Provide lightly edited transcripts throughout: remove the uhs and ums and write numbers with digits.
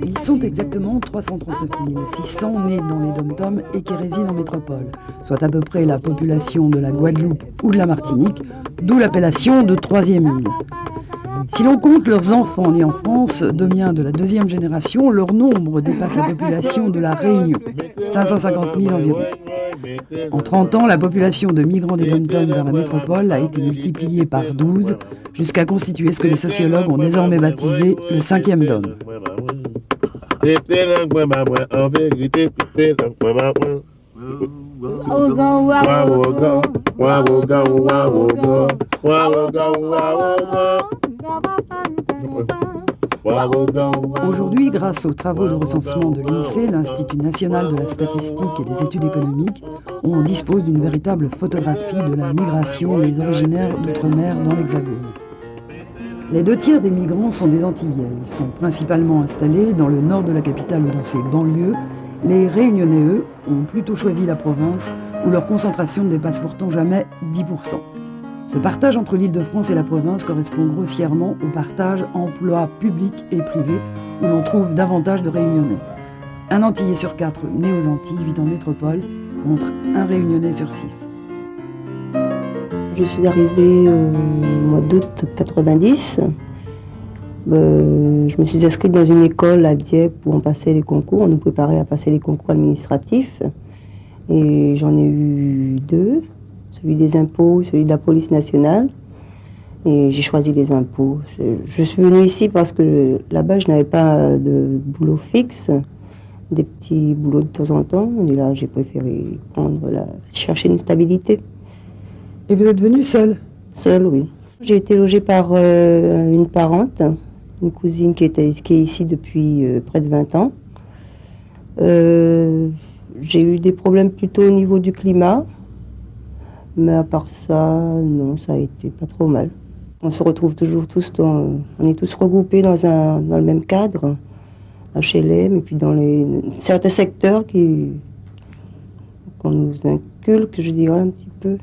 Ils sont exactement 339 600 nés dans les dom-toms et qui résident en métropole, soit à peu près la population de la Guadeloupe ou de la Martinique, d'où l'appellation de troisième île. Si l'on compte leurs enfants nés en France, domiens de la deuxième génération, leur nombre dépasse la population de la Réunion, 550 000 environ. En 30 ans, la population de migrants des dom-toms vers la métropole a été multipliée par 12, jusqu'à constituer ce que les sociologues ont désormais baptisé le cinquième dom. Aujourd'hui, grâce aux travaux de recensement de l'INSEE, l'Institut national de la statistique et des études économiques, on dispose d'une véritable photographie de la migration des originaires d'outre-mer dans l'Hexagone. Les 2 tiers des migrants sont des Antillais. Ils sont principalement installés dans le nord de la capitale ou dans ses banlieues. Les Réunionnais, eux, ont plutôt choisi la province, où leur concentration ne dépasse pourtant jamais 10%. Ce partage entre l'Île-de-France et la province correspond grossièrement au partage emploi public et privé, où l'on trouve davantage de Réunionnais. Un Antillais sur 4 né aux Antilles vit en métropole, contre un Réunionnais sur 6. Je suis arrivée au mois d'août 90. Je me suis inscrite dans une école à Dieppe où on passait les concours. On nous préparait à passer les concours administratifs. Et j'en ai eu 2, celui des impôts, celui de la police nationale. Et j'ai choisi les impôts. Je suis venue ici parce que là-bas, je n'avais pas de boulot fixe, des petits boulots de temps en temps. Et là, j'ai préféré chercher une stabilité. Et vous êtes venue seule ? Seule, oui. J'ai été logée par une parente, une cousine qui est ici depuis près de 20 ans. J'ai eu des problèmes plutôt au niveau du climat, mais à part ça, non, ça a été pas trop mal. On se retrouve toujours on est tous regroupés dans le même cadre, HLM, et puis dans certains secteurs qu'on nous inculque, je dirais un petit peu.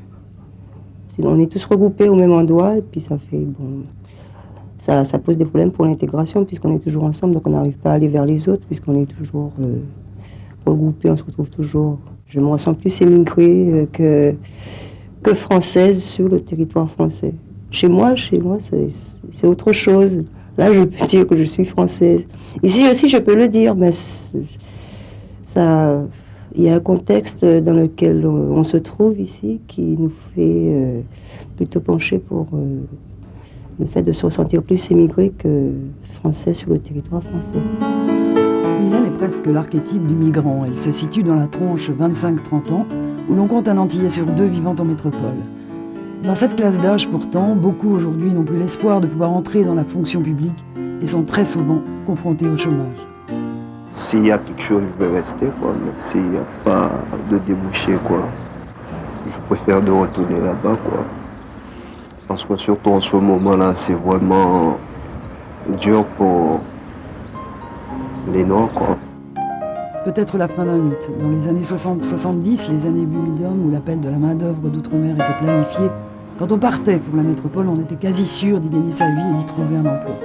On est tous regroupés au même endroit, et puis ça fait, ça pose des problèmes pour l'intégration, puisqu'on est toujours ensemble, donc on n'arrive pas à aller vers les autres, puisqu'on est toujours regroupés, on se retrouve toujours. Je me ressens plus émigrée que française sur le territoire français. Chez moi, c'est autre chose. Là, je peux dire que je suis française. Ici aussi, je peux le dire, mais il y a un contexte dans lequel on se trouve ici qui nous fait plutôt pencher pour le fait de se ressentir plus émigré que français sur le territoire français. Mylène est presque l'archétype du migrant. Elle se situe dans la tranche 25-30 ans, où l'on compte un Antillais sur 2 vivant en métropole. Dans cette classe d'âge, pourtant, beaucoup aujourd'hui n'ont plus l'espoir de pouvoir entrer dans la fonction publique et sont très souvent confrontés au chômage. S'il y a quelque chose, je vais rester, quoi. Mais s'il n'y a pas de débouché, quoi, je préfère de retourner là-bas, quoi. Parce que surtout en ce moment-là, c'est vraiment dur pour les Noirs, quoi. Peut-être la fin d'un mythe. Dans les années 60-70, les années Bumidum, où l'appel de la main-d'œuvre d'outre-mer était planifié, quand on partait pour la métropole, on était quasi sûr d'y gagner sa vie et d'y trouver un emploi.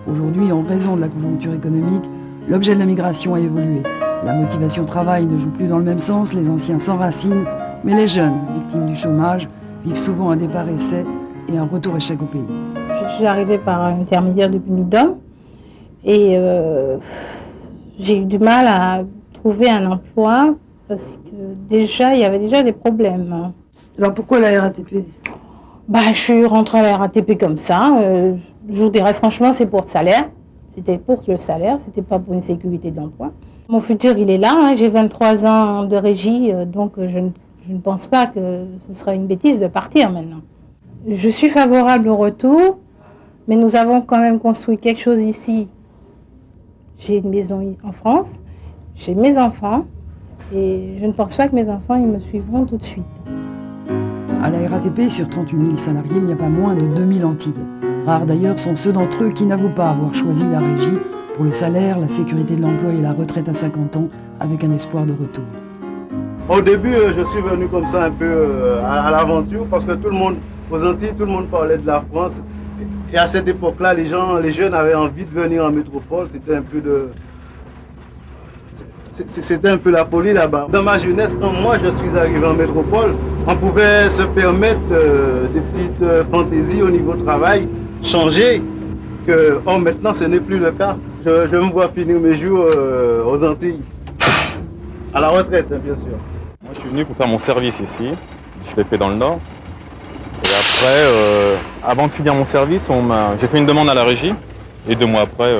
Aujourd'hui, en raison de la conjoncture économique, l'objet de la migration a évolué. La motivation travail ne joue plus dans le même sens, les anciens s'enracinent, mais les jeunes, victimes du chômage, vivent souvent un départ essai et un retour échec au pays. Je suis arrivée par l'intermédiaire de Bumidum et j'ai eu du mal à trouver un emploi parce que il y avait déjà des problèmes. Alors pourquoi la RATP ? Je suis rentrée à la RATP comme ça. Je vous dirais franchement, c'est pour le salaire. C'était pour le salaire, c'était pas pour une sécurité d'emploi. Mon futur, il est là. Hein. J'ai 23 ans de régie, donc je ne pense pas que ce serait une bêtise de partir maintenant. Je suis favorable au retour, mais nous avons quand même construit quelque chose ici. J'ai une maison en France, j'ai mes enfants, et je ne pense pas que mes enfants ils me suivront tout de suite. À la RATP, sur 38 000 salariés, il n'y a pas moins de 2000 Antillais. Rares d'ailleurs sont ceux d'entre eux qui n'avouent pas avoir choisi la régie pour le salaire, la sécurité de l'emploi et la retraite à 50 ans, avec un espoir de retour. Au début, je suis venu comme ça un peu à l'aventure, parce que tout le monde, aux Antilles, tout le monde parlait de la France. Et à cette époque-là, les jeunes avaient envie de venir en métropole. C'était un peu la folie là-bas. Dans ma jeunesse, quand moi je suis arrivé en métropole, on pouvait se permettre des petites fantaisies au niveau travail, changer, que maintenant ce n'est plus le cas. Je me vois finir mes jours aux Antilles, à la retraite bien sûr. Moi je suis venu pour faire mon service ici, je l'ai fait dans le Nord. Et après, avant de finir mon service, j'ai fait une demande à la régie, et 2 mois après,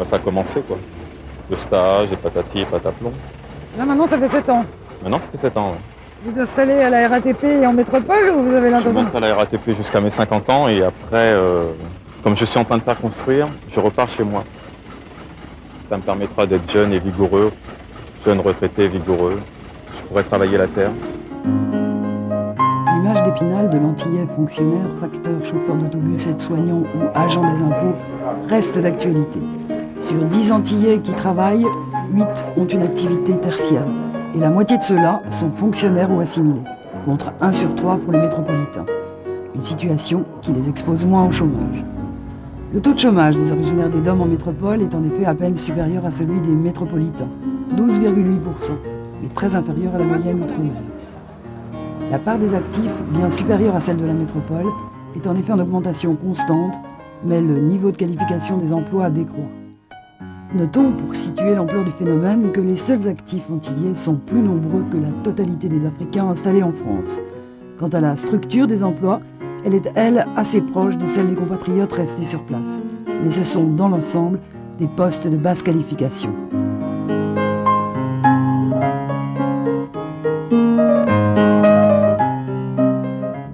ça a commencé quoi. Le stage, et patati et pataplon. Là maintenant ça fait 7 ans. Maintenant ça fait 7 ans, ouais. Vous installez à la RATP et en métropole ou vous avez Je l'intention? m'installe à la RATP jusqu'à mes 50 ans et après, comme je suis en train de faire construire, je repars chez moi. Ça me permettra d'être jeune et vigoureux, jeune retraité vigoureux. Je pourrais travailler la terre. L'image d'Épinal de l'antillais fonctionnaire, facteur, chauffeur d'autobus, aide-soignant ou agent des impôts reste d'actualité. Sur 10 Antillais qui travaillent, 8 ont une activité tertiaire. Et la moitié de ceux-là sont fonctionnaires ou assimilés, contre 1 sur 3 pour les métropolitains. Une situation qui les expose moins au chômage. Le taux de chômage des originaires des DOM en métropole est en effet à peine supérieur à celui des métropolitains, 12,8%, mais très inférieur à la moyenne outre-mer. La part des actifs, bien supérieure à celle de la métropole, est en effet en augmentation constante, mais le niveau de qualification des emplois décroît. Notons, pour situer l'ampleur du phénomène, que les seuls actifs antillais sont plus nombreux que la totalité des Africains installés en France. Quant à la structure des emplois, elle est, elle, assez proche de celle des compatriotes restés sur place. Mais ce sont, dans l'ensemble, des postes de basse qualification.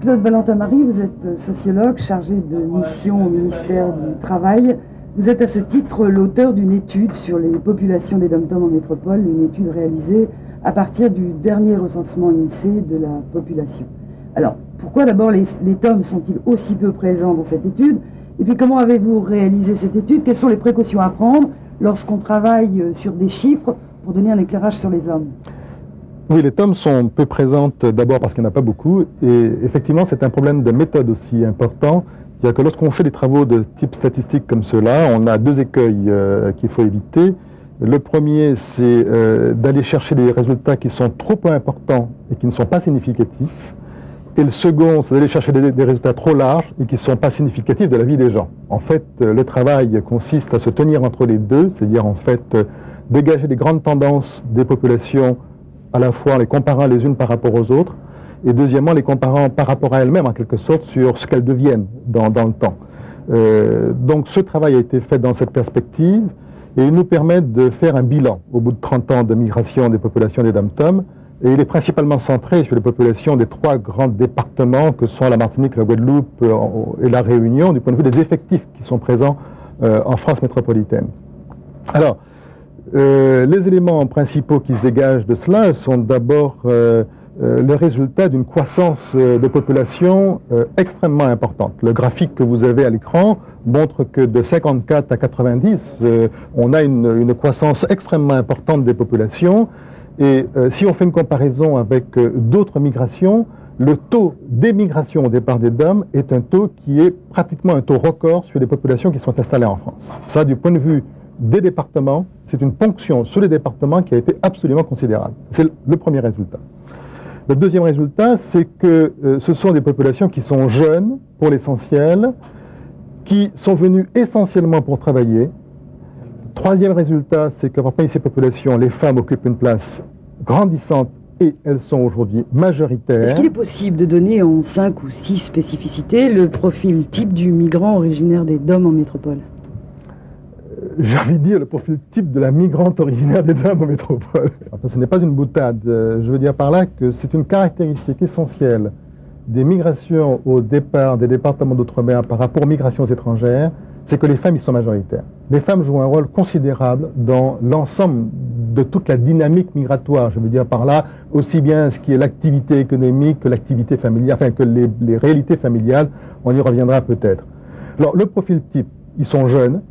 Claude Valentin-Marie, vous êtes sociologue chargé de mission au ministère du Travail. Vous êtes à ce titre l'auteur d'une étude sur les populations des DOM-TOM en métropole, une étude réalisée à partir du dernier recensement INSEE de la population. Alors, pourquoi d'abord les TOM sont-ils aussi peu présents dans cette étude? Et puis comment avez-vous réalisé cette étude? Quelles sont les précautions à prendre lorsqu'on travaille sur des chiffres pour donner un éclairage sur les hommes? Oui, les TOM sont peu présentes d'abord parce qu'il n'y en a pas beaucoup. Et effectivement, c'est un problème de méthode aussi important. C'est-à-dire que lorsqu'on fait des travaux de type statistique comme cela, on a 2 écueils qu'il faut éviter. Le premier, c'est d'aller chercher des résultats qui sont trop peu importants et qui ne sont pas significatifs. Et le second, c'est d'aller chercher des résultats trop larges et qui ne sont pas significatifs de la vie des gens. En fait, le travail consiste à se tenir entre les deux, c'est-à-dire en fait dégager des grandes tendances des populations, à la fois en les comparant les unes par rapport aux autres, et deuxièmement, les comparant par rapport à elles-mêmes, en quelque sorte, sur ce qu'elles deviennent dans le temps. Donc ce travail a été fait dans cette perspective, et il nous permet de faire un bilan, au bout de 30 ans de migration des populations des DOM-TOM, et il est principalement centré sur les populations des 3 grands départements que sont la Martinique, la Guadeloupe et la Réunion, du point de vue des effectifs qui sont présents en France métropolitaine. Alors, les éléments principaux qui se dégagent de cela sont d'abord le résultat d'une croissance de population extrêmement importante. Le graphique que vous avez à l'écran montre que de 54 à 90, on a une croissance extrêmement importante des populations. Et si on fait une comparaison avec d'autres migrations, le taux d'émigration au départ des DOM est un taux qui est pratiquement un taux record sur les populations qui sont installées en France. Ça, du point de vue des départements, c'est une ponction sur les départements qui a été absolument considérable. C'est le premier résultat. Le deuxième résultat, c'est que ce sont des populations qui sont jeunes, pour l'essentiel, qui sont venues essentiellement pour travailler. Troisième résultat, c'est que parmi ces populations, les femmes occupent une place grandissante et elles sont aujourd'hui majoritaires. Est-ce qu'il est possible de donner en 5 ou 6 spécificités le profil type du migrant originaire des DOM en métropole? J'ai envie de dire le profil type de la migrante originaire des DOM en métropole. Enfin, ce n'est pas une boutade. Je veux dire par là que c'est une caractéristique essentielle des migrations au départ des départements d'outre-mer par rapport aux migrations étrangères, c'est que les femmes y sont majoritaires. Les femmes jouent un rôle considérable dans l'ensemble de toute la dynamique migratoire. Je veux dire par là aussi bien ce qui est l'activité économique que l'activité familiale, enfin que les réalités familiales, on y reviendra peut-être. Alors le profil type, ils sont jeunes,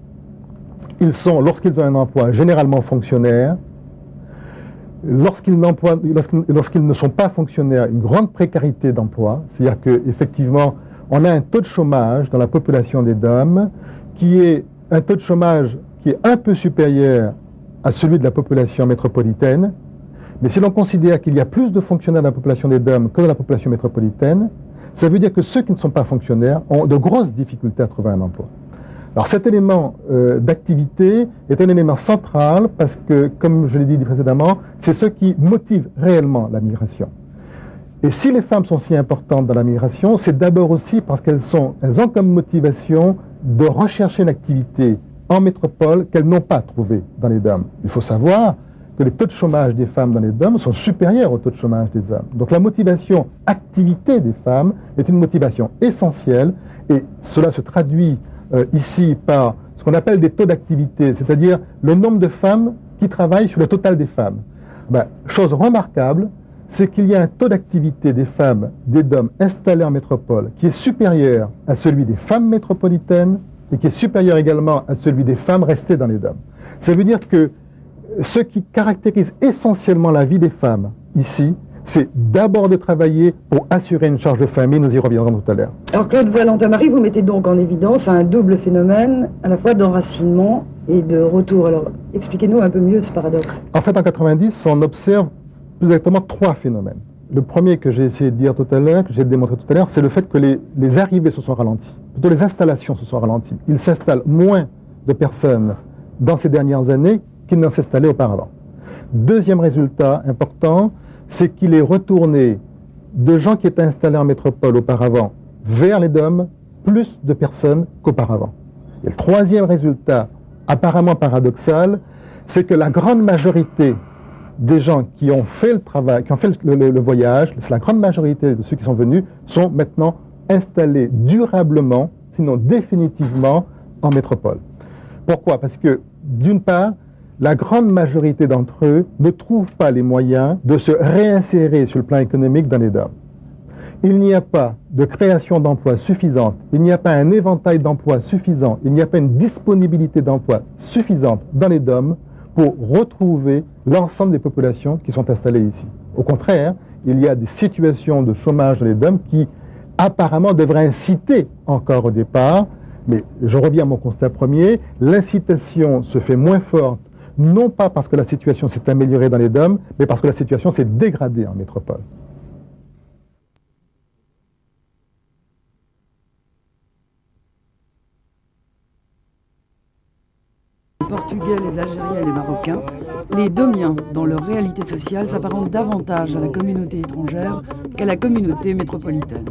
ils sont, lorsqu'ils ont un emploi, généralement fonctionnaires. Lorsqu'ils ne sont pas fonctionnaires, une grande précarité d'emploi, c'est-à-dire qu'effectivement, on a un taux de chômage dans la population des DOM qui est un taux de chômage qui est un peu supérieur à celui de la population métropolitaine. Mais si l'on considère qu'il y a plus de fonctionnaires dans la population des DOM que dans la population métropolitaine, ça veut dire que ceux qui ne sont pas fonctionnaires ont de grosses difficultés à trouver un emploi. Alors cet élément d'activité est un élément central parce que, comme je l'ai dit précédemment, c'est ce qui motive réellement la migration. Et si les femmes sont si importantes dans la migration, c'est d'abord aussi parce qu'elles ont comme motivation de rechercher une activité en métropole qu'elles n'ont pas trouvée dans les DOM. Il faut savoir que les taux de chômage des femmes dans les DOM sont supérieurs au taux de chômage des hommes. Donc la motivation activité des femmes est une motivation essentielle et cela se traduit ici par ce qu'on appelle des taux d'activité, c'est-à-dire le nombre de femmes qui travaillent sur le total des femmes. Chose remarquable, c'est qu'il y a un taux d'activité des femmes, des DOM installés en métropole qui est supérieur à celui des femmes métropolitaines et qui est supérieur également à celui des femmes restées dans les DOM. Ça veut dire que ce qui caractérise essentiellement la vie des femmes ici, c'est d'abord de travailler pour assurer une charge de famille, nous y reviendrons tout à l'heure. Alors Claude Valentin-Marie, vous mettez donc en évidence un double phénomène, à la fois d'enracinement et de retour. Alors expliquez-nous un peu mieux ce paradoxe. En fait, en 90, on observe plus exactement trois phénomènes. Le premier que j'ai essayé de dire tout à l'heure, que j'ai démontré tout à l'heure, c'est le fait que les arrivées se sont ralenties. Plutôt les installations se sont ralenties. Il s'installe moins de personnes dans ces dernières années qu'il n'en s'installait auparavant. Deuxième résultat important, c'est qu'il est retourné de gens qui étaient installés en métropole auparavant vers les DOM, plus de personnes qu'auparavant. Et le troisième résultat, apparemment paradoxal, c'est que la grande majorité des gens qui ont fait le travail, qui ont fait le voyage, c'est la grande majorité de ceux qui sont venus, sont maintenant installés durablement, sinon définitivement, en métropole. Pourquoi? Parce que, d'une part, la grande majorité d'entre eux ne trouvent pas les moyens de se réinsérer sur le plan économique dans les DOM. Il n'y a pas de création d'emplois suffisante, il n'y a pas un éventail d'emplois suffisant, il n'y a pas une disponibilité d'emplois suffisante dans les DOM pour retrouver l'ensemble des populations qui sont installées ici. Au contraire, il y a des situations de chômage dans les DOM qui apparemment devraient inciter encore au départ, mais je reviens à mon constat premier, l'incitation se fait moins forte, non pas parce que la situation s'est améliorée dans les DOM, mais parce que la situation s'est dégradée en métropole. Les Portugais, les Algériens et les Marocains, les Domiens, dans leur réalité sociale, s'apparentent davantage à la communauté étrangère qu'à la communauté métropolitaine.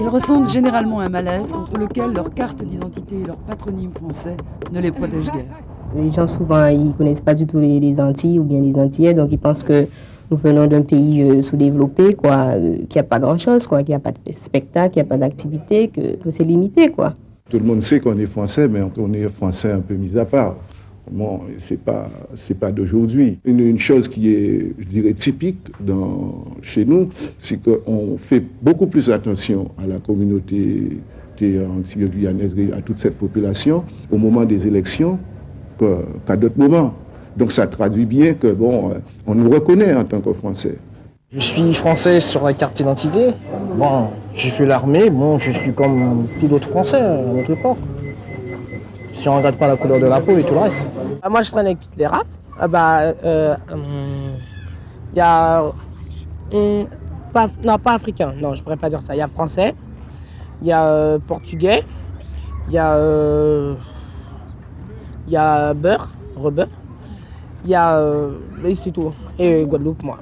Ils ressentent généralement un malaise contre lequel leur carte d'identité et leur patronyme français ne les protègent guère. Les gens, souvent, ils ne connaissent pas du tout les Antilles ou bien les Antillais, donc ils pensent que nous venons d'un pays sous-développé, qu'il n'y a pas grand-chose, qu'il n'y a pas de spectacle, qu'il n'y a pas d'activité, que c'est limité, quoi. Tout le monde sait qu'on est français, mais on est français un peu mis à part. Bon, c'est pas d'aujourd'hui. Une chose qui est, je dirais, typique chez nous, c'est qu'on fait beaucoup plus attention à la communauté antillo-guyanaise, à toute cette population, au moment des élections, qu'à d'autres moments. Donc ça traduit bien que, bon, on nous reconnaît en tant que Français. Je suis français sur la carte d'identité. Bon, j'ai fait l'armée, bon, je suis comme tout d'autres Français à notre époque. Si on ne regarde pas la couleur de la peau et tout le reste. Moi, je traîne avec toutes les races. Il y a... non, pas africain, non, je ne pourrais pas dire ça. Il y a français, il y a portugais, il y a rebeu, il y a... c'est tout. Et Guadeloupe, moi.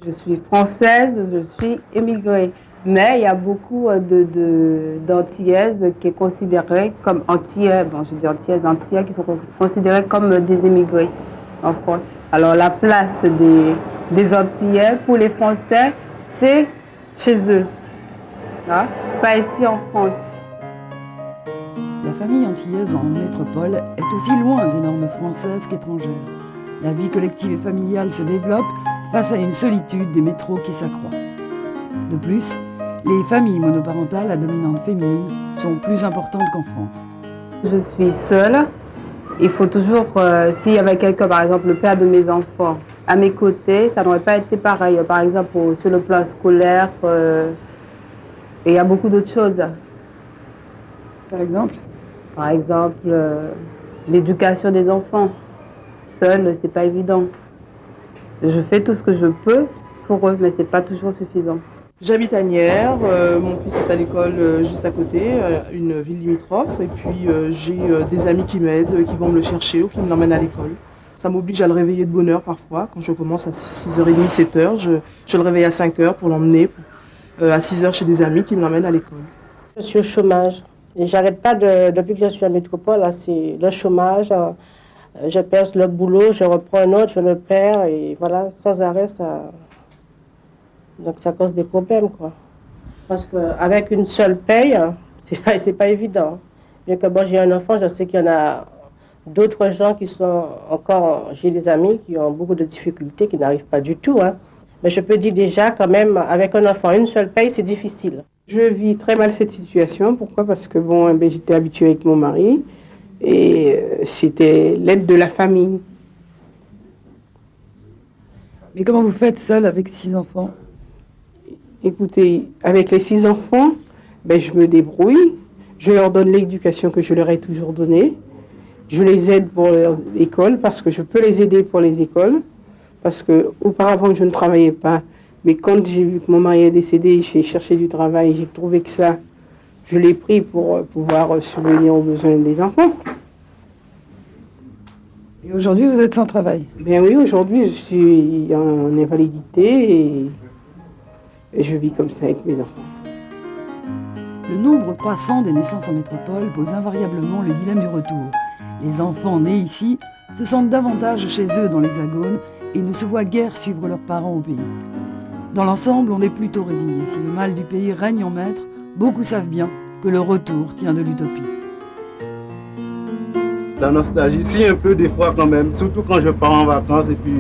Je suis française, je suis émigrée. Mais il y a beaucoup d'Antillaises qui sont considérées comme Antillais, bon je dis Antillais qui sont considérés comme des émigrés en France. Alors la place des Antillais pour les Français, c'est chez eux, hein? Pas ici en France. La famille antillaise en métropole est aussi loin des normes françaises qu'étrangères. La vie collective et familiale se développe face à une solitude des métros qui s'accroît. De plus, les familles monoparentales à dominante féminine sont plus importantes qu'en France. Je suis seule. Il faut toujours, s'il y avait quelqu'un, par exemple le père de mes enfants, à mes côtés, ça n'aurait pas été pareil. Par exemple, sur le plan scolaire, Et il y a beaucoup d'autres choses. Par exemple? Par exemple, l'éducation des enfants. Seul, c'est pas évident. Je fais tout ce que je peux pour eux, mais c'est pas toujours suffisant. J'habite à Nières, mon fils est à l'école juste à côté, une ville limitrophe, et puis j'ai des amis qui m'aident, qui vont me le chercher ou qui me l'emmènent à l'école. Ça m'oblige à le réveiller de bonne heure parfois, quand je commence à 6h30, 7h, je le réveille à 5h pour l'emmener, à 6h chez des amis qui me l'emmènent à l'école. Je suis au chômage, et j'arrête pas depuis que je suis à Métropole, là, c'est le chômage, je perds le boulot, je reprends un autre, je le perds, et voilà, sans arrêt, ça... Donc ça cause des problèmes, quoi. Parce qu'avec une seule paye, c'est pas évident. Bien que bon, j'ai un enfant, je sais qu'il y en a d'autres gens qui sont encore, j'ai des amis qui ont beaucoup de difficultés, qui n'arrivent pas du tout. Hein. Mais je peux dire déjà, quand même, avec un enfant, une seule paye, c'est difficile. Je vis très mal cette situation. Pourquoi? Parce que bon, j'étais habituée avec mon mari et c'était l'aide de la famille. Mais comment vous faites seule avec 6 enfants? Écoutez, avec les 6 enfants, je me débrouille. Je leur donne l'éducation que je leur ai toujours donnée. Je les aide pour leur école parce que je peux les aider pour les écoles. Parce qu'auparavant, je ne travaillais pas. Mais quand j'ai vu que mon mari est décédé, j'ai cherché du travail. J'ai trouvé que ça, je l'ai pris pour pouvoir subvenir aux besoins des enfants. Et aujourd'hui, vous êtes sans travail? Bien oui, aujourd'hui, je suis en invalidité et je vis comme ça avec mes enfants. Le nombre croissant des naissances en métropole pose invariablement le dilemme du retour. Les enfants nés ici se sentent davantage chez eux dans l'Hexagone et ne se voient guère suivre leurs parents au pays. Dans l'ensemble, on est plutôt résigné. Si le mal du pays règne en maître, beaucoup savent bien que le retour tient de l'utopie. La nostalgie, si un peu des fois quand même, surtout quand je pars en vacances et puis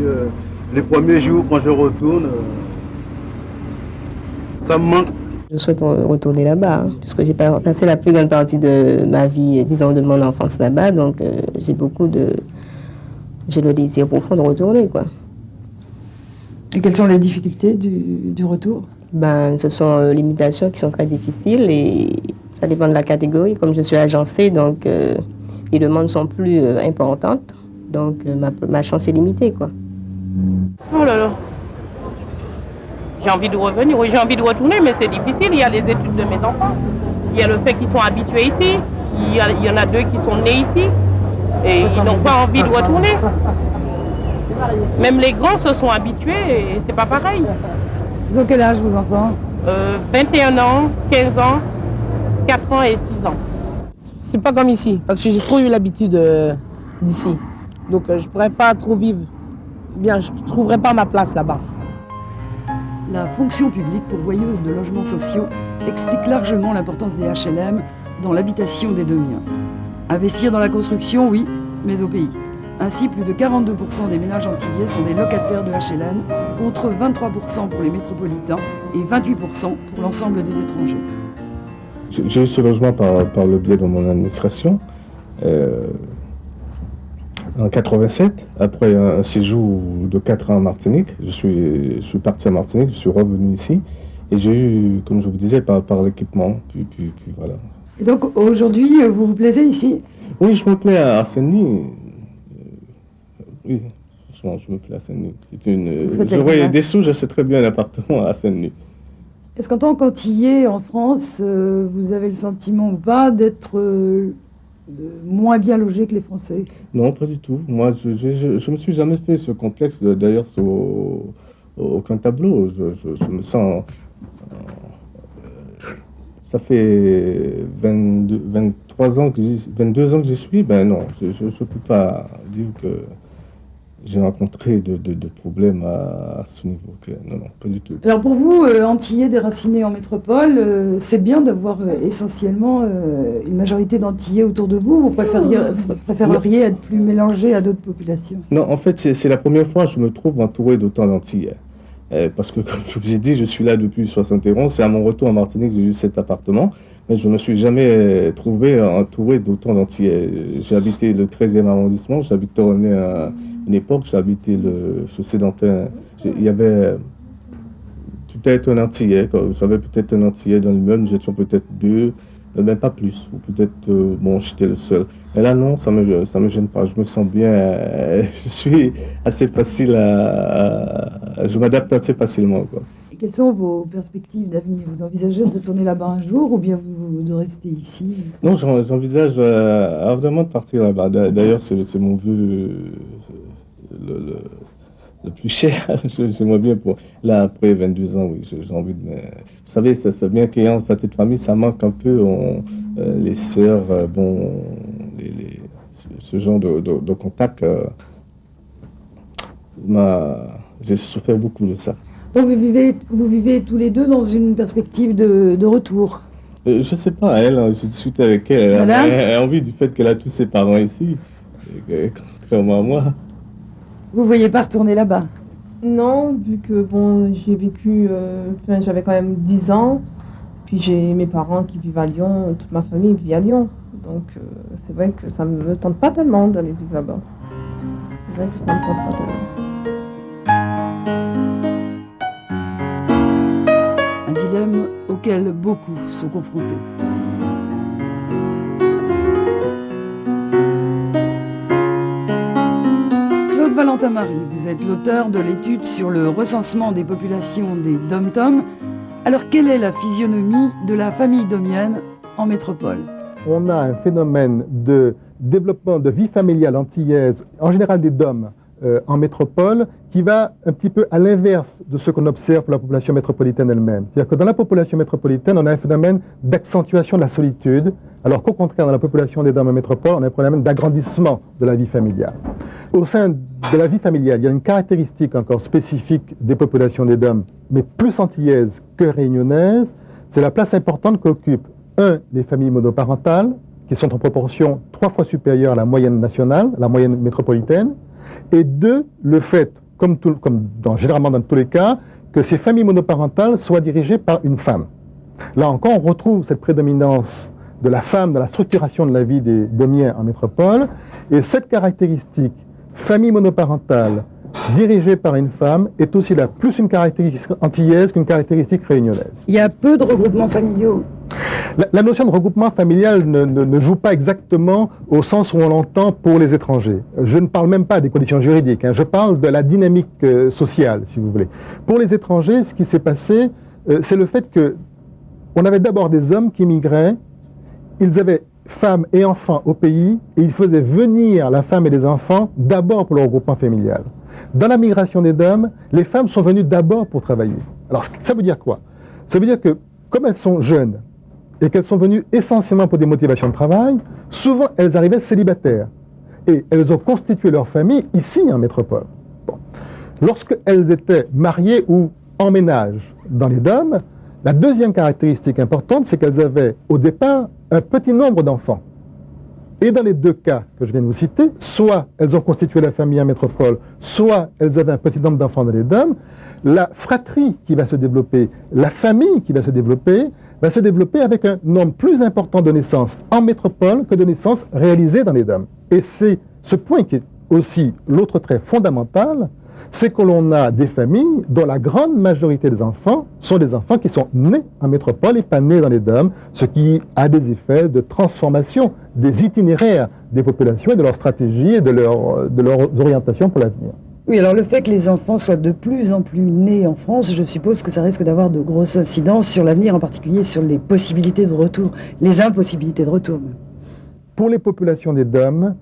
les premiers jours quand je retourne, ça me manque. Je souhaite retourner là-bas, hein, puisque j'ai passé la plus grande partie de ma vie, disons de mon enfance là-bas, donc j'ai le désir profond de retourner, quoi. Et quelles sont les difficultés du retour? Ce sont les mutations qui sont très difficiles et ça dépend de la catégorie. Comme je suis agencée, donc les demandes sont plus importantes, donc ma chance est limitée, quoi. Oh là là. J'ai envie de revenir, oui, j'ai envie de retourner, mais c'est difficile. Il y a les études de mes enfants. Il y a le fait qu'ils sont habitués ici. Il y en a 2 qui sont nés ici. Et ils n'ont pas envie de retourner. Même les grands se sont habitués et c'est pas pareil. Ils ont quel âge, vos enfants? 21 ans, 15 ans, 4 ans et 6 ans. C'est pas comme ici, parce que j'ai trop eu l'habitude d'ici. Donc je pourrais pas trop vivre. Bien, je ne trouverais pas ma place là-bas. La fonction publique pourvoyeuse de logements sociaux explique largement l'importance des HLM dans l'habitation des demiens. Investir dans la construction, oui, mais au pays. Ainsi, plus de 42% des ménages antillais sont des locataires de HLM, contre 23% pour les métropolitains et 28% pour l'ensemble des étrangers. J'ai eu ce logement par le biais de mon administration. En 87, après un séjour de 4 ans en Martinique, je suis parti en Martinique, je suis revenu ici et j'ai eu, comme je vous disais, par l'équipement, puis voilà. Et donc aujourd'hui, vous vous plaisez ici? Oui, je me plais à Saint-Denis. Oui, franchement, je me plais à Saint-Denis. J'aurais des sous, j'achèterais bien un appartement à Saint-Denis. Est-ce qu'en tant qu'antillais en France, vous avez le sentiment ou pas d'être moins bien logé que les Français? Non, pas du tout. Moi, je me suis jamais fait ce complexe, d'ailleurs, sur aucun tableau. Je me sens... ça fait 22 ans que j'y suis. Non, je ne peux pas dire que j'ai rencontré de problèmes à ce niveau. Non, pas du tout. Alors pour vous, antillais déracinés en métropole, c'est bien d'avoir essentiellement une majorité d'antillais autour de vous? Vous préféreriez être plus mélangé à d'autres populations? Non, en fait, c'est la première fois que je me trouve entouré d'autant d'antillais. Parce que, comme je vous ai dit, je suis là depuis 71. C'est à mon retour en Martinique, j'ai eu cet appartement. Mais je ne me suis jamais trouvé entouré d'autant d'antillais. J'ai habité le 13e arrondissement, j'habitais à une époque, j'ai habité le Chaussée d'Antin. Il y avait tout est un Antillais. Quoi. Vous savez, peut-être un Antillais dans l'immeuble, nous étions peut-être 2, même pas plus. Ou peut-être, bon, j'étais le seul. Mais là, non, ça me gêne pas. Je me sens bien. Je suis assez facile je m'adapte assez facilement, quoi. Et quelles sont vos perspectives d'avenir? Vous envisagez de retourner là-bas un jour ou bien de rester ici? Non, j'envisage vraiment de partir là-bas. D'ailleurs, c'est mon vœu le plus cher. J'aimerais bien là, après 22 ans, oui, j'ai envie de... Vous savez, c'est bien qu'ayant sa petite famille, ça manque un peu. Les sœurs, bon, ce genre de contact, j'ai souffert beaucoup de ça. Donc vous vivez tous les deux dans une perspective de retour? Je sais pas, elle, j'ai discuté avec elle, elle a envie du fait qu'elle a tous ses parents ici, contrairement à moi. Vous ne voyez pas retourner là-bas? Non, vu que bon, j'ai vécu, j'avais quand même 10 ans, puis j'ai mes parents qui vivent à Lyon, toute ma famille vit à Lyon, donc c'est vrai que ça ne me tente pas tellement d'aller vivre là-bas. C'est vrai que ça ne me tente pas tellement. Un dilemme auquel beaucoup sont confrontés. Claude Valentin-Marie, vous êtes l'auteur de l'étude sur le recensement des populations des dom-toms. Alors, quelle est la physionomie de la famille domienne en métropole? On a un phénomène de développement de vie familiale antillaise, en général des DOM, en métropole, qui va un petit peu à l'inverse de ce qu'on observe pour la population métropolitaine elle-même. C'est-à-dire que dans la population métropolitaine, on a un phénomène d'accentuation de la solitude, alors qu'au contraire, dans la population des DOM en métropole, on a un phénomène d'agrandissement de la vie familiale. Au sein de la vie familiale, il y a une caractéristique encore spécifique des populations des DOM, mais plus antillaises que réunionnaises, c'est la place importante qu'occupent, les familles monoparentales, qui sont en proportion 3 fois supérieure à la moyenne nationale, la moyenne métropolitaine, et 2, le fait, généralement dans tous les cas, que ces familles monoparentales soient dirigées par une femme. Là encore, on retrouve cette prédominance de la femme dans la structuration de la vie des domiens en métropole, et cette caractéristique, famille monoparentale, dirigée par une femme, est aussi là plus une caractéristique antillaise qu'une caractéristique réunionnaise. Il y a peu de regroupements familiaux. La notion de regroupement familial ne joue pas exactement au sens où on l'entend pour les étrangers. Je ne parle même pas des conditions juridiques, je parle de la dynamique sociale, si vous voulez. Pour les étrangers, ce qui s'est passé, c'est le fait qu'on avait d'abord des hommes qui migraient, ils avaient femmes et enfants au pays, et ils faisaient venir la femme et les enfants d'abord pour le regroupement familial. Dans la migration des DOM, les femmes sont venues d'abord pour travailler. Alors ça veut dire quoi? Ça veut dire que comme elles sont jeunes, et qu'elles sont venues essentiellement pour des motivations de travail, souvent elles arrivaient célibataires. Et elles ont constitué leur famille ici en métropole. Bon. Lorsqu'elles étaient mariées ou en ménage dans les DOM, la deuxième caractéristique importante, c'est qu'elles avaient au départ un petit nombre d'enfants. Et dans les deux cas que je viens de vous citer, soit elles ont constitué la famille en métropole, soit elles avaient un petit nombre d'enfants dans les DOM, la fratrie qui va se développer, la famille qui va se développer avec un nombre plus important de naissances en métropole que de naissances réalisées dans les DOM. Et c'est ce point qui est aussi l'autre trait fondamental, c'est que l'on a des familles dont la grande majorité des enfants sont des enfants qui sont nés en métropole et pas nés dans les DOM, ce qui a des effets de transformation des itinéraires des populations et de leur stratégie et de leur orientation pour l'avenir. Oui, alors le fait que les enfants soient de plus en plus nés en France, je suppose que ça risque d'avoir de grosses incidences sur l'avenir, en particulier sur les possibilités de retour, les impossibilités de retour. Pour les populations des DOM,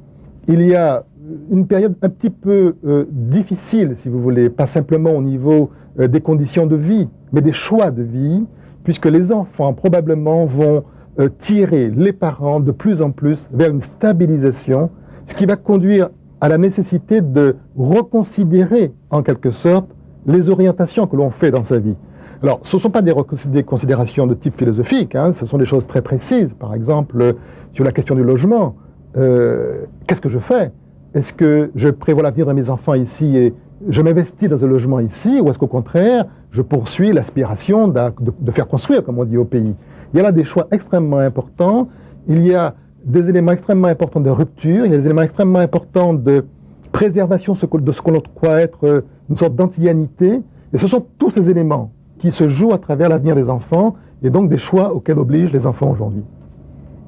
il y a une période un petit peu difficile, si vous voulez, pas simplement au niveau des conditions de vie, mais des choix de vie, puisque les enfants probablement vont tirer les parents de plus en plus vers une stabilisation, ce qui va conduire à la nécessité de reconsidérer, en quelque sorte, les orientations que l'on fait dans sa vie. Alors, ce ne sont pas des considérations de type philosophique, ce sont des choses très précises. Par exemple, sur la question du logement, qu'est-ce que je fais? Est-ce que je prévois l'avenir de mes enfants ici et je m'investis dans un logement ici, ou est-ce qu'au contraire, je poursuis l'aspiration de faire construire, comme on dit, au pays? Il y a là des choix extrêmement importants. Il y a des éléments extrêmement importants de rupture, il y a des éléments extrêmement importants de préservation de ce que l'on croit être une sorte d'antillanité. Et ce sont tous ces éléments qui se joue à travers l'avenir des enfants et donc des choix auxquels obligent les enfants aujourd'hui.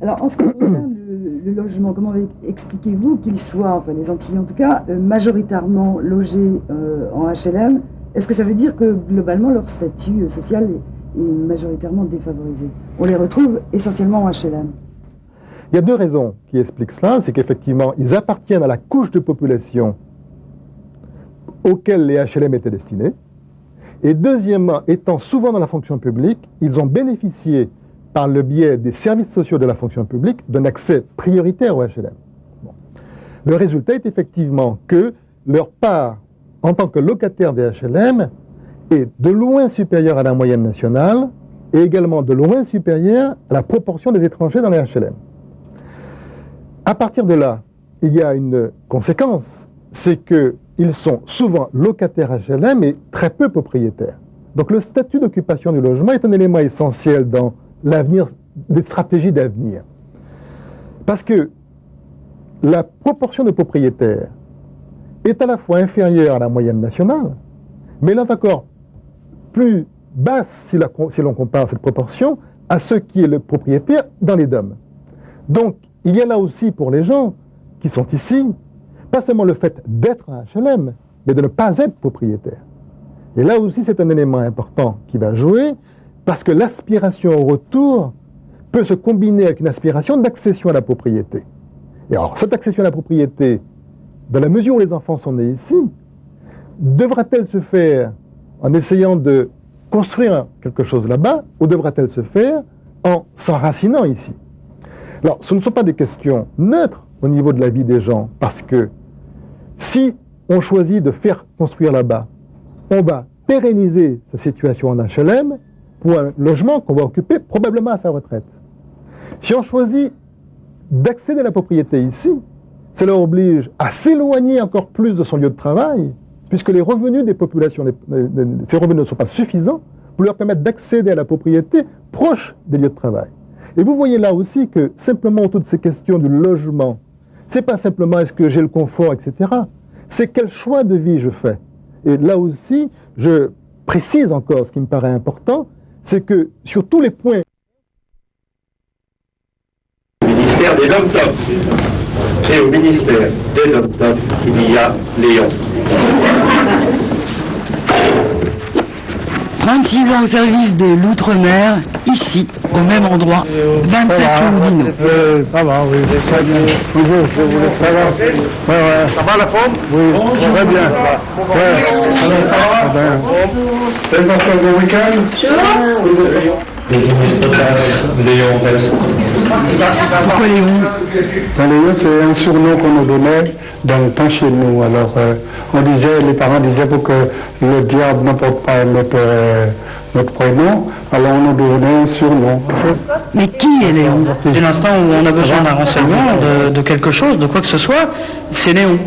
Alors, en ce qui concerne le logement, comment expliquez-vous qu'ils soient, enfin les Antillais en tout cas, majoritairement logés en HLM? Est-ce que ça veut dire que globalement leur statut social est majoritairement défavorisé? On les retrouve essentiellement en HLM. Il y a deux raisons qui expliquent cela. C'est qu'effectivement, ils appartiennent à la couche de population auxquelles les HLM étaient destinés. Et deuxièmement, étant souvent dans la fonction publique, ils ont bénéficié par le biais des services sociaux de la fonction publique d'un accès prioritaire au HLM. Bon. Le résultat est effectivement que leur part en tant que locataire des HLM est de loin supérieure à la moyenne nationale et également de loin supérieure à la proportion des étrangers dans les HLM. À partir de là, il y a une conséquence, c'est qu'ils sont souvent locataires HLM et très peu propriétaires. Donc le statut d'occupation du logement est un élément essentiel dans l'avenir, des stratégies d'avenir. Parce que la proportion de propriétaires est à la fois inférieure à la moyenne nationale, mais elle est encore plus basse si l'on compare cette proportion à ce qui est le propriétaire dans les DOM. Donc, il y a là aussi pour les gens qui sont ici, pas seulement le fait d'être un HLM, mais de ne pas être propriétaire. Et là aussi, c'est un élément important qui va jouer, parce que l'aspiration au retour peut se combiner avec une aspiration d'accession à la propriété. Et alors, cette accession à la propriété, dans la mesure où les enfants sont nés ici, devra-t-elle se faire en essayant de construire quelque chose là-bas, ou devra-t-elle se faire en s'enracinant ici? Alors, ce ne sont pas des questions neutres au niveau de la vie des gens, parce que si on choisit de faire construire là-bas, on va pérenniser sa situation en HLM pour un logement qu'on va occuper probablement à sa retraite. Si on choisit d'accéder à la propriété ici, ça leur oblige à s'éloigner encore plus de son lieu de travail, puisque les revenus des populations, ces revenus ne sont pas suffisants pour leur permettre d'accéder à la propriété proche des lieux de travail. Et vous voyez là aussi que simplement autour de ces questions du logement, c'est pas simplement est-ce que j'ai le confort, etc. C'est quel choix de vie je fais. Et là aussi, je précise encore ce qui me paraît important, c'est que sur tous les points... Ministère des Dom-Tom. Et au ministère des Dom-Tom, il y a Léon. 36 ans au service de l'outre-mer, ici, au même endroit, 27 rue Oudinot. Ça va, oui. Bonjour, je voulais savoir. Ouais. Ça va la forme? Oui, ça va bien. Ouais. Ça va? C'est passé un bon week-end? Léon reste. Pourquoi Léon? Léon, c'est un surnom qu'on nous donnait dans le temps chez nous. Alors, les parents disaient pour que le diable n'emporte pas notre prénom, alors on nous donnait un surnom. Mais qui est Léon? Dès l'instant où on a besoin d'un renseignement, de quelque chose, de quoi que ce soit, c'est Léon.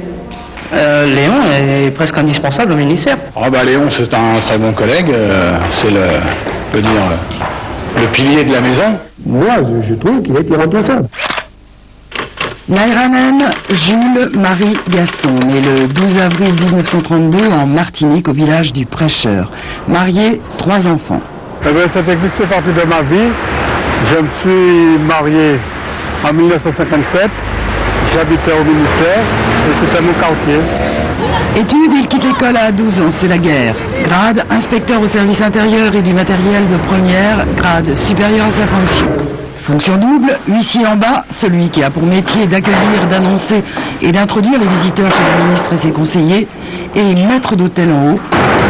Léon est presque indispensable au ministère. Léon, c'est un très bon collègue, c'est le pilier de la maison. Moi, je trouve qu'il est irremplaçable. Nairanen Jules Marie Gaston, né le 12 avril 1932 en Martinique, au village du Prêcheur. Marié, 3 enfants. Ça fait plus partie de ma vie. Je me suis marié en 1957. J'habitais au ministère et c'était mon quartier. Études, il quitte l'école à 12 ans, c'est la guerre. Grade, inspecteur au service intérieur et du matériel de première, grade supérieur à sa fonction. Fonction double, huissier en bas, celui qui a pour métier d'accueillir, d'annoncer et d'introduire les visiteurs chez le ministre et ses conseillers, et maître d'hôtel en haut,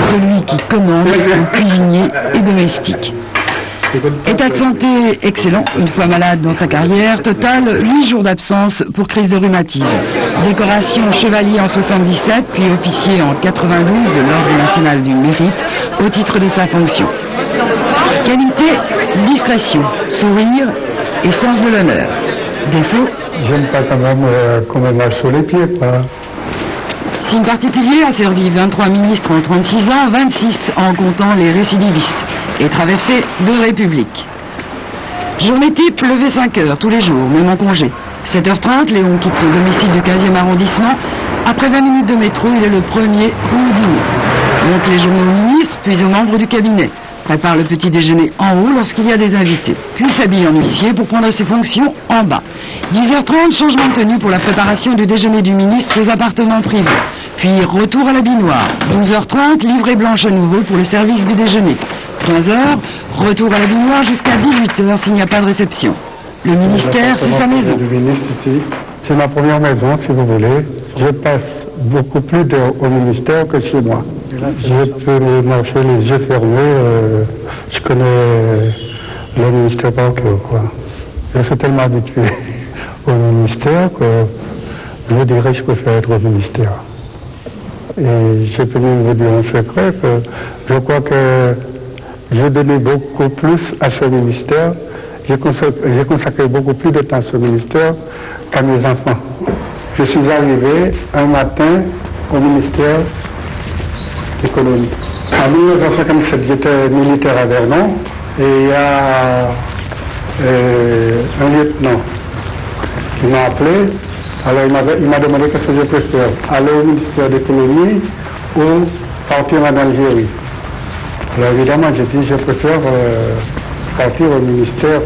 celui qui commande aux cuisiniers et domestiques. État de santé excellent, une fois malade dans sa carrière, total 8 jours d'absence pour crise de rhumatisme. Décoration chevalier en 77, puis officier en 92 de l'Ordre national du mérite au titre de sa fonction. Qualité, discrétion, sourire et sens de l'honneur. Défaut, j'aime pas quand même qu'on me marche sur les pieds, quoi. Signe particulier, a servi 23 ministres en 36 ans, 26 en comptant les récidivistes, et traversé 2 républiques. Journée type, levé 5 heures tous les jours, même en congé. 7h30, Léon quitte son domicile du 15e arrondissement. Après 20 minutes de métro, il est le premier rue Oudinot. Donc les journaux aux ministres, puis aux membres du cabinet. prépare le petit déjeuner en haut lorsqu'il y a des invités, puis s'habille en huissier pour prendre ses fonctions en bas. 10h30, changement de tenue pour la préparation du déjeuner du ministre aux appartements privés. Puis retour à la baignoire. 12h30, livrée blanche à nouveau pour le service du déjeuner. 15h, retour à la baignoire jusqu'à 18h s'il n'y a pas de réception. Le ministère, c'est sa maison. C'est ma première maison, si vous voulez. Je passe beaucoup plus d'heures au ministère que chez moi. Je peux marcher les yeux fermés. Je connais le ministère par cœur, quoi. Je suis tellement habitué au ministère que je dirais que je préfère être au ministère. Et je peux même vous dire en secret que je crois que j'ai donné beaucoup plus à ce ministère. J'ai consacré beaucoup plus de temps à ce ministère qu'à mes enfants. Je suis arrivé un matin au ministère d'économie. En 1957, j'étais militaire à Vernon et il y a un lieutenant qui m'a appelé. Alors il m'a demandé qu'est-ce que je préfère, aller au ministère d'économie ou partir en Algérie. Alors évidemment, j'ai dit je préfère partir au ministère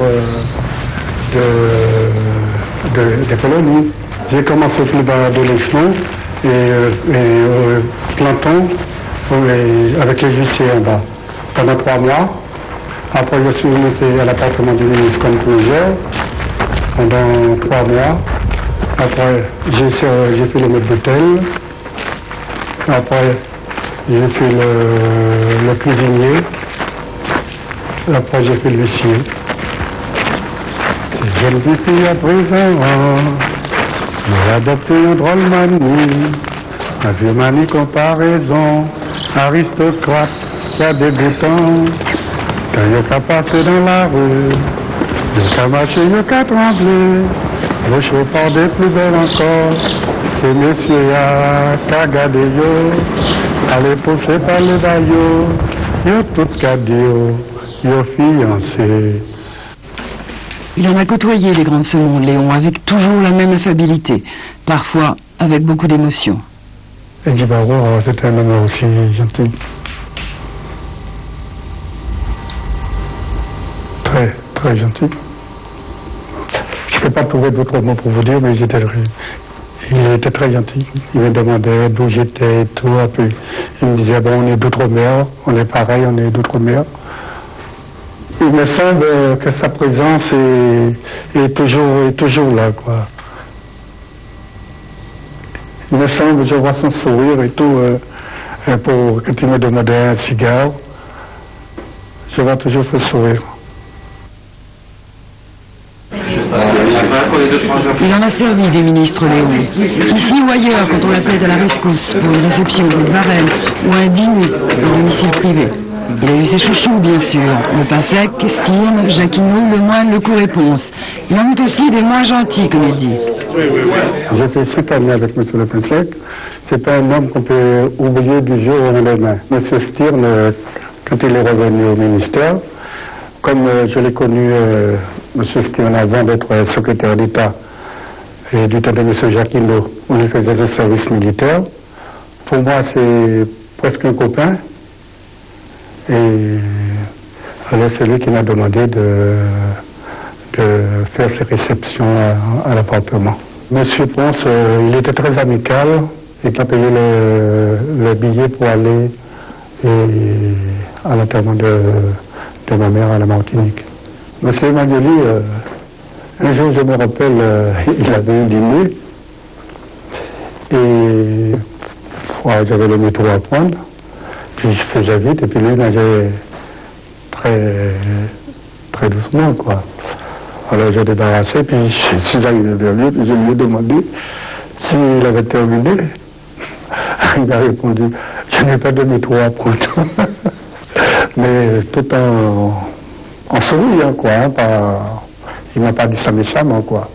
des colonies. J'ai commencé au plus bas de l'échelon et planton avec les huissiers en bas pendant 3 mois. Après, je suis monté à l'appartement du ministre comme plongeur pendant 3 mois. Après, j'ai fait le maître d'hôtel. Après, j'ai fait le cuisinier. Après, j'ai fait l'huissier. C'est jeune fille à présent, j'ai adopté un drôle manie, un vieux manie comparaison, aristocrate, soit débutant. Quand il y a passé dans la rue, il y a marché, il y a tremblé. Le chauffeur des plus belles encore, ces messieurs à Kagadeyo, allez pousser par le baillot, yo tout cadio, yo fiancé. Il en a côtoyé les grands de ce monde, Léon, avec toujours la même affabilité, parfois avec beaucoup d'émotion. Et Djibarou, c'était un homme aussi gentil. Très, très gentil. Je ne peux pas trouver d'autres mots pour vous dire, mais il était très gentil. Il me demandait d'où j'étais et tout. Et puis il me disait, bon, on est d'outre-mer, on est pareil, on est d'outre-mer. Il me semble que sa présence est toujours là, quoi. Il me semble, je vois son sourire et tout, quand il me demandait un cigare, je vois toujours ce sourire. Il en a servi des ministres, Léon. Ici ou ailleurs, quand on l'appelait à la rescousse pour une réception de Varenne ou un dîner au domicile privé. Il a eu ses chouchous, bien sûr. Le pain sec, Stirne, Jacquinot, le moine, le coup-réponse. Il en a aussi des moins gentils, comme il dit. J'ai fait 5 années avec M. Le Pinsec. C'est pas un homme qu'on peut oublier du jour au lendemain. M. Stirne, quand il est revenu au ministère, comme je l'ai connu, M. Stirne, avant d'être secrétaire d'État, et du temps de M. Jacquinot, on lui faisait un service militaire. Pour moi, c'est presque un copain. Et alors c'est lui qui m'a demandé de faire ses réceptions à l'appartement. Monsieur Ponce, il était très amical, il a payé le billet pour aller à l'enterrement de ma mère à la Martinique. Monsieur Emmanueli, un jour je me rappelle, il avait un dîner et j'avais le métro à prendre. Puis je faisais vite et puis lui nageait très doucement, quoi. Alors j'ai débarrassé, puis je suis arrivé vers lui, puis je lui ai demandé s'il avait terminé. Il m'a répondu, je n'ai pas de métro à prendre. Mais tout en souriant, quoi. Il m'a pas dit ça méchamment, quoi.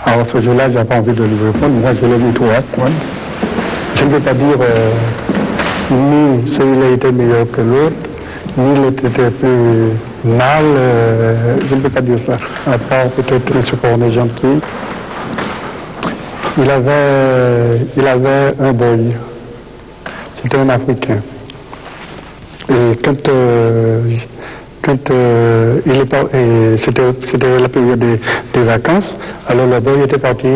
Alors ce jour-là, j'ai pas envie de lui répondre, moi j'ai le métro à prendre. Je ne veux pas dire ni celui-là était meilleur que l'autre, ni l'autre était plus mal, je ne peux pas dire ça, à part peut-être M. Cornet gentil. Il avait un boy, c'était un Africain. Et quand c'était la période des vacances, alors le boy était parti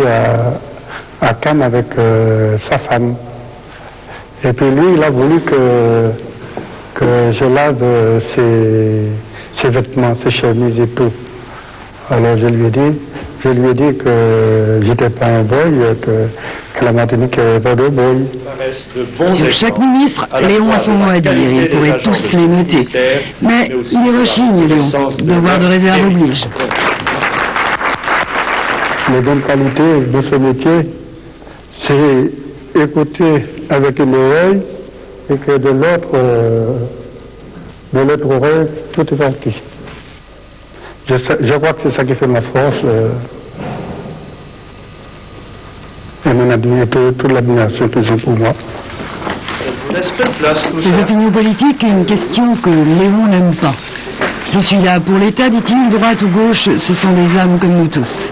à Cannes avec sa femme. Et puis lui, il a voulu que je lave ses vêtements, ses chemises et tout. Alors je lui ai dit que j'étais pas un boy, que la Martinique n'avait pas de boy. Sur chaque ministre, Léon a son mot à dire, il pourrait tous les noter. Mais il est rechigne, Léon. Devoir de réserve oblige. Les bonnes qualités de ce métier, c'est écouter avec une oreille et que de l'autre oreille, tout est parti. Je crois que c'est ça qui fait ma force et toute l'admiration qu'ils ont pour moi. Ses opinions politiques, une question que Léon n'aime pas. Je suis là pour l'État, dit-il, droite ou gauche, ce sont des hommes comme nous tous.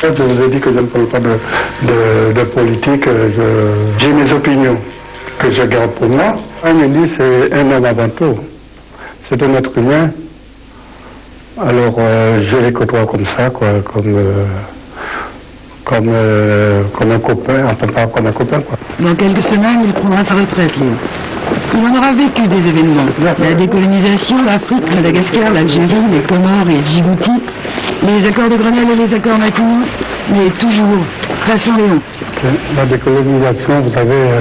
Je vous ai dit que je ne parle pas de politique, j'ai mes opinions que je garde pour moi. Un ministre, c'est un homme avant tout. C'est un être humain. Alors je les côtoie comme ça, quoi, comme un copain, enfin pas comme un copain, quoi. Dans quelques semaines, il prendra sa retraite, Léon. Il en aura vécu des événements. La décolonisation, l'Afrique, Madagascar, l'Algérie, les Comores et Djibouti, les accords de Grenelle et les accords Matignon, mais toujours, façon Léon. La décolonisation, vous savez,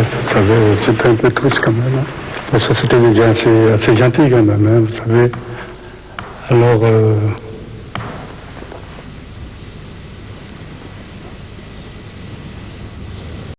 c'était un peu triste quand même. Parce que c'était déjà assez gentil quand même, hein, vous savez. Alors,